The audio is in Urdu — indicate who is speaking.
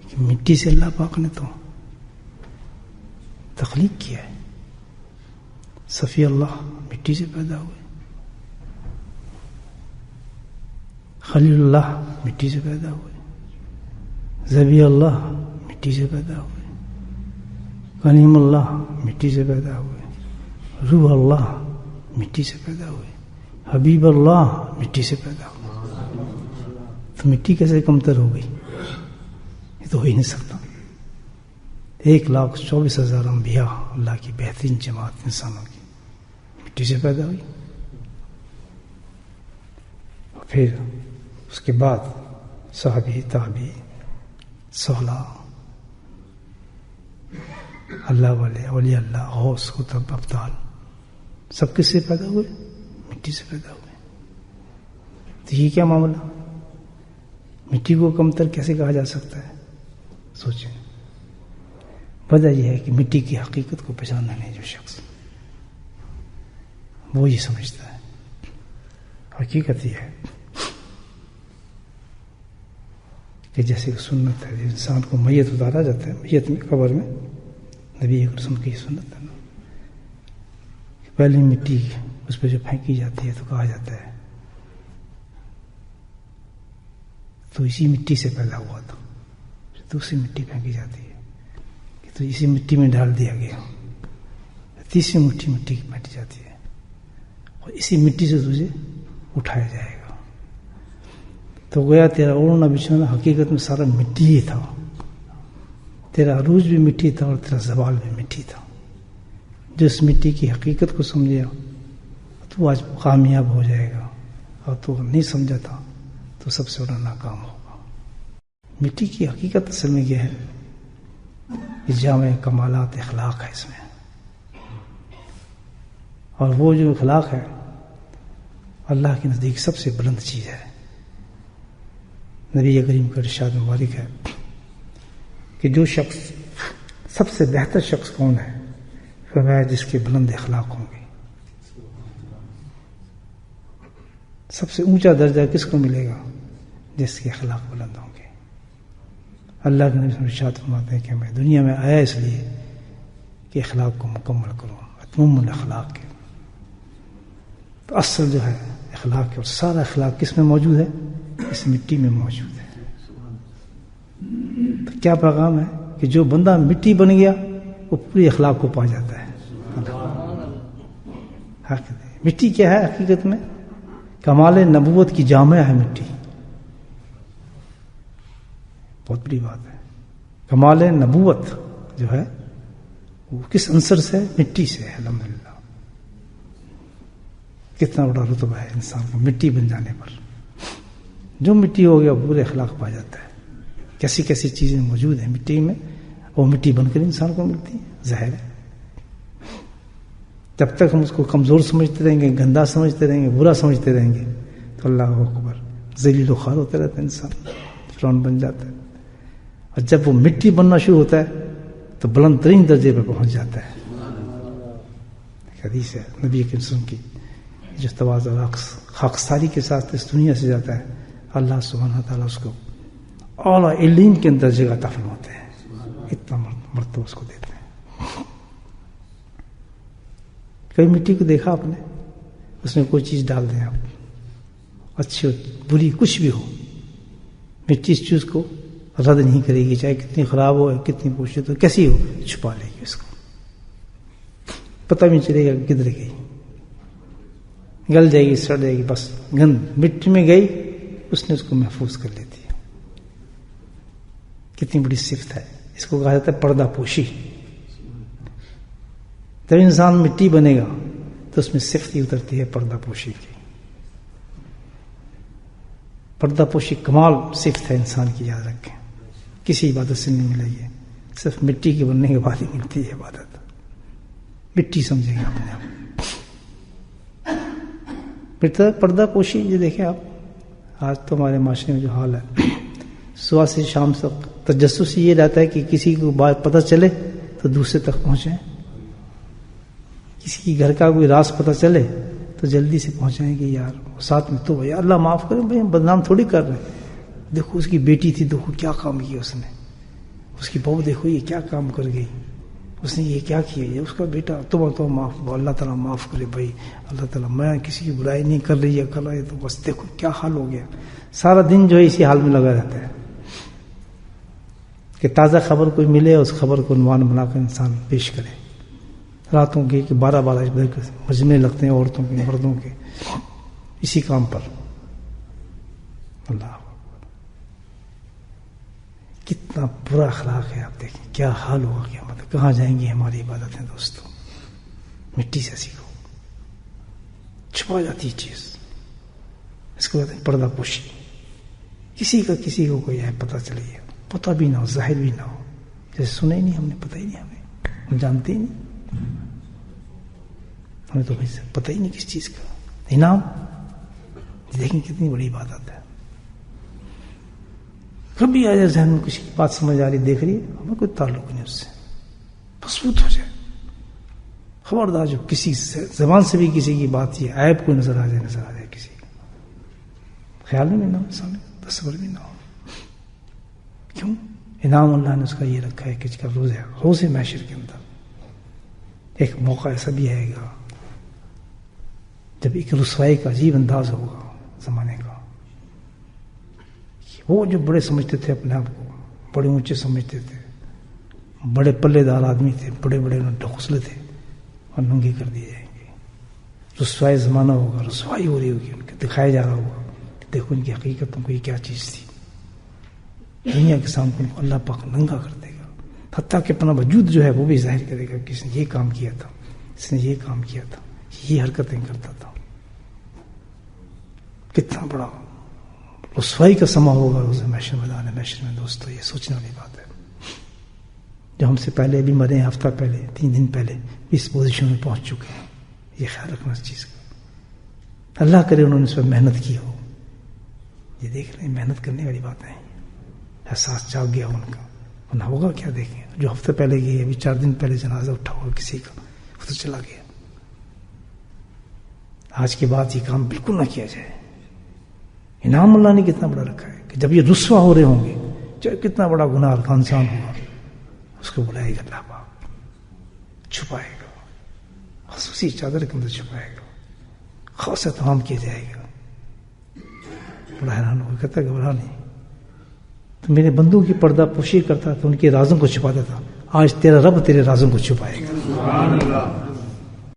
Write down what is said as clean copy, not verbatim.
Speaker 1: کہ مٹی سے اللہ پاک نے تو تخلیق کیا ہے. صفی اللہ مٹی سے پیدا ہوئے، خلیل اللہ مٹی سے پیدا ہوئے، ذبی اللہ مٹی سے پیدا ہوئے، کلیم اللہ مٹی سے پیدا ہوئے، روح اللہ مٹی سے پیدا ہوئے، حبیب اللہ مٹی سے پیدا ہوئے. تو مٹی کیسے کمتر ہو گئی؟ یہ تو ہو ہی نہیں سکتا. 1,24,000 انبیاء، اللہ کی بہترین جماعت انسانوں کی، مٹی سے پیدا ہوئی. پھر اس کے بعد صحابی، تابعی، صحابہ، اللہ والے، اولیاء اللہ، غوث، قطب، ابدال، سب کس سے پیدا ہوئے؟ مٹی سے پیدا ہوئے. تو یہ کیا معاملہ؟ مٹی کو کمتر کیسے کہا جا سکتا ہے؟ سوچیں. وجہ یہ ہے کہ مٹی کی حقیقت کو پہچانا نہیں جو شخص، وہ یہ سمجھتا ہے. حقیقت یہ ہے کہ جیسے کہ سنت ہے، انسان کو میت اتارا جاتا ہے، میت میں قبر میں نبی اکرم صلی اللہ علیہ وسلم کی سنت ہے نا، کہ پہلی مٹی اس پہ جو پھینکی جاتی ہے تو کہا جاتا ہے تو اسی مٹی سے پیدا ہوا تھا. دوسری مٹی پھینکی جاتی ہے کہ تو اسی مٹی میں ڈال دیا گیا. تیسری مٹی کی پھینکی جاتی ہے اور اسی مٹی سے تجھے اٹھایا جائے گا. تو گویا تیرا اوڑھنا بچھونا حقیقت میں سارا مٹی ہی تھا. تیرا عروج بھی مٹی تھا اور تیرا زوال بھی مٹی تھا. جس مٹی کی حقیقت کو سمجھا تو آج کامیاب ہو جائے گا، اور تو نہیں سمجھا تھا تو سب سے بڑا ناکام ہوگا. مٹی کی حقیقت اصل میں یہ ہے کہ جامع کمالات اخلاق ہے اس میں، اور وہ جو اخلاق ہے اللہ کے نزدیک سب سے بلند چیز ہے. نبی کریم کا ارشاد مبارک ہے کہ جو شخص سب سے بہتر شخص کون ہے؟ فرمایا جس کے بلند اخلاق ہوں گے. سب سے اونچا درجہ کس کو ملے گا؟ جس کے اخلاق بلند ہوں گے. اللہ کے نبی ارشاد فرماتے ہیں کہ میں دنیا میں آیا اس لیے کہ اخلاق کو مکمل کروں، اتمم الاخلاق کے. تو اصل جو ہے اخلاق کے، اور سارا اخلاق کس میں موجود ہے؟ اس مٹی میں موجود ہے. تو کیا پیغام ہے کہ جو بندہ مٹی بن گیا وہ پوری اخلاق کو پا جاتا ہے. مٹی کیا ہے حقیقت میں؟ کمال نبوت کی جامع ہے مٹی. بہت بڑی بات ہے. کمال نبوت جو ہے وہ کس عنصر سے؟ مٹی سے. الحمدللہ کتنا بڑا رتبہ ہے انسان کو مٹی بن جانے پر. جو مٹی ہو گیا پورے اخلاق پا جاتا ہے. کیسی کیسی چیزیں موجود ہیں مٹی میں، وہ مٹی بن کر انسان کو ملتی ہے. ظاہر ہے جب تک ہم اس کو کمزور سمجھتے رہیں گے، گندا سمجھتے رہیں گے، برا سمجھتے رہیں گے تو اللہ اکبر ذلیل و خوار ہوتا رہتا ہے انسان، فرعون بن جاتا ہے. اور جب وہ مٹی بننا شروع ہوتا ہے تو بلند ترین درجے پہ پہنچ جاتا ہے. حدیث ہے نبی کے وسلم کی، جو تواضع اور خاکساری کے ساتھ اس دنیا سے جاتا ہے اللہ سبحانہ تعالیٰ اس کو اعلیٰ علین کے اندر جگہ عطا فرماتے ہیں. اتنا مرتبہ اس کو دیتے ہیں. کئی مٹی کو دیکھا آپ نے، اس میں کوئی چیز ڈال دیں آپ، اچھی ہو بری کچھ بھی ہو، مٹی اس چیز کو رد نہیں کرے گی، چاہے کتنی خراب ہو، کتنی پوشت ہو، کیسی ہو، چھپا لے گی. اس کو پتہ بھی چلے گا کدھر گئی، گل جائے گی، سڑ جائے گی، بس گند مٹی میں گئی، اس نے اس کو محفوظ کر لیتی ہے. کتنی بڑی صفت ہے. اس کو کہا جاتا ہے پردہ پوشی. جب انسان مٹی بنے گا تو اس میں صفت ہی اترتی ہے پردہ پوشی کی. پردہ پوشی کمال صفت ہے انسان کی، یاد رکھیں. کسی عبادت سے نہیں ملے گی، صرف مٹی کے بننے کے بعد ہی ملتی ہے عبادت. مٹی سمجھیں گے اپنے آپ. پردہ پوشی یہ دیکھیں آپ، آج تو ہمارے معاشرے میں جو حال ہے، صبح سے شام تک تجسس یہ رہتا ہے کہ کسی کو بات پتہ چلے تو دوسرے تک پہنچیں، کسی کی گھر کا کوئی راز پتہ چلے تو جلدی سے پہنچائیں کہ یار ساتھ میں تو یا اللہ معاف کرے بھائی، ہم بدنام تھوڑی کر رہے ہیں، دیکھو اس کی بیٹی تھی، دیکھو کیا کام کیا اس نے، اس کی بہو دیکھو یہ کیا کام کر گئی، اس نے یہ کیا کیا، یہ اس کا بیٹا تو معاف، اللہ تعالیٰ معاف کرے بھائی، اللہ تعالیٰ میں کسی کی برائی نہیں کر رہی ہے کر رہا ہے، تو بس دیکھو کیا حال ہو گیا. سارا دن جو ہے اسی حال میں لگا رہتا ہے کہ تازہ خبر کوئی ملے اس خبر کو عنوان بنا کر انسان پیش کرے. راتوں کے 12 بجے مجمع لگتے ہیں عورتوں کے مردوں کے اسی کام پر. اللہ کتنا برا اخلاق ہے. آپ دیکھیں کیا حال ہوگا کیا، مطلب کہاں جائیں گی ہماری عبادتیں دوستوں. مٹی سے سیکھو، چھپا جاتی چیز، اس کو کہتے ہیں پردہ پوشی. کسی کو کوئی ہے پتہ چلے، پتہ بھی نہ ہو، ظاہر بھی نہ ہو، جیسے سنے ہی نہیں، ہم نے پتہ ہی نہیں، ہم جانتے ہی نہیں، ہمیں تو پتہ ہی نہیں کس چیز کا انعام. دیکھیں کتنی بڑی عبادت ہے. کبھی آ جائے ذہن میں کسی کی بات سمجھ آ رہی، دیکھ رہی ہے، ہمیں کوئی تعلق نہیں اس سے، مضبوط ہو جائے. خبردار جو کسی زبان سے بھی کسی کی بات یہ عیب کوئی نظر آ جائے کسی کا، خیال میں نہ ہو، سامنے تصور بھی نہ ہو. کیوں؟ انعام اللہ نے اس کا یہ رکھا ہے کہ اس کا روز محشر کے اندر ایک موقع ایسا بھی آئے گا جب ایک رسوائی کا عجیب انداز ہوگا زمانے کا. وہ جو بڑے سمجھتے تھے اپنے آپ کو، بڑے اونچے سمجھتے تھے، بڑے پلے دار آدمی تھے، بڑے انہوں نے ڈھکوسلے تھے، اور ننگے کر دیے جائیں گے. رسوائی زمانہ ہوگا، رسوائی ہو رہی ہوگی، ان کے دکھایا جا رہا ہوگا کہ دیکھو ان کی حقیقت کو یہ کیا چیز تھی. دنیا کے سامنے ان کو اللہ پاک ننگا کر دے گا، حتیٰ کہ اپنا وجود جو ہے وہ بھی ظاہر کرے گا کہ اس نے یہ کام کیا تھا، اس نے یہ کام کیا تھا، یہ حرکتیں کرتا تھا. کتنا بڑا رسوائی کا سما ہوگا روز محشر میدان محشر میں دوستو. یہ سوچنے والی بات ہے. جو ہم سے پہلے بھی مرے ہیں، ہفتہ پہلے، 3 دن پہلے اس پوزیشن میں پہنچ چکے ہیں. یہ خیال رکھنا اس چیز کا. اللہ کرے انہوں نے اس پر محنت کی ہو. یہ دیکھ رہے ہیں محنت کرنے والی باتیں ہیں. احساس جاگ گیا ان کا، ورنہ ہوگا کیا. دیکھیں جو ہفتے پہلے گئے، ابھی 4 دن پہلے جنازہ اٹھا ہوگا کسی کا، وہ تو چلا گیا. آج کے بعد یہ کام بالکل نہ کیا جائے. انعام اللہ نے کتنا بڑا رکھا ہے کہ جب یہ رسوا ہو رہے ہوں گے، چاہے کتنا بڑا گناہ کا انسان ہوگا، اس کو بلائے گا اللہ پاک، چھپائے گا، خصوصی چادر کے اندر چھپائے گا، خاص اہتمام کیا جائے گا. بڑا حیران ہوگا، کہتا گھبرا نہیں، تو میرے بندوں کی پردہ پوشی کرتا تھا، ان کے رازوں کو چھپاتا تھا. آج تیرا رب تیرے رازوں کو چھپائے گا.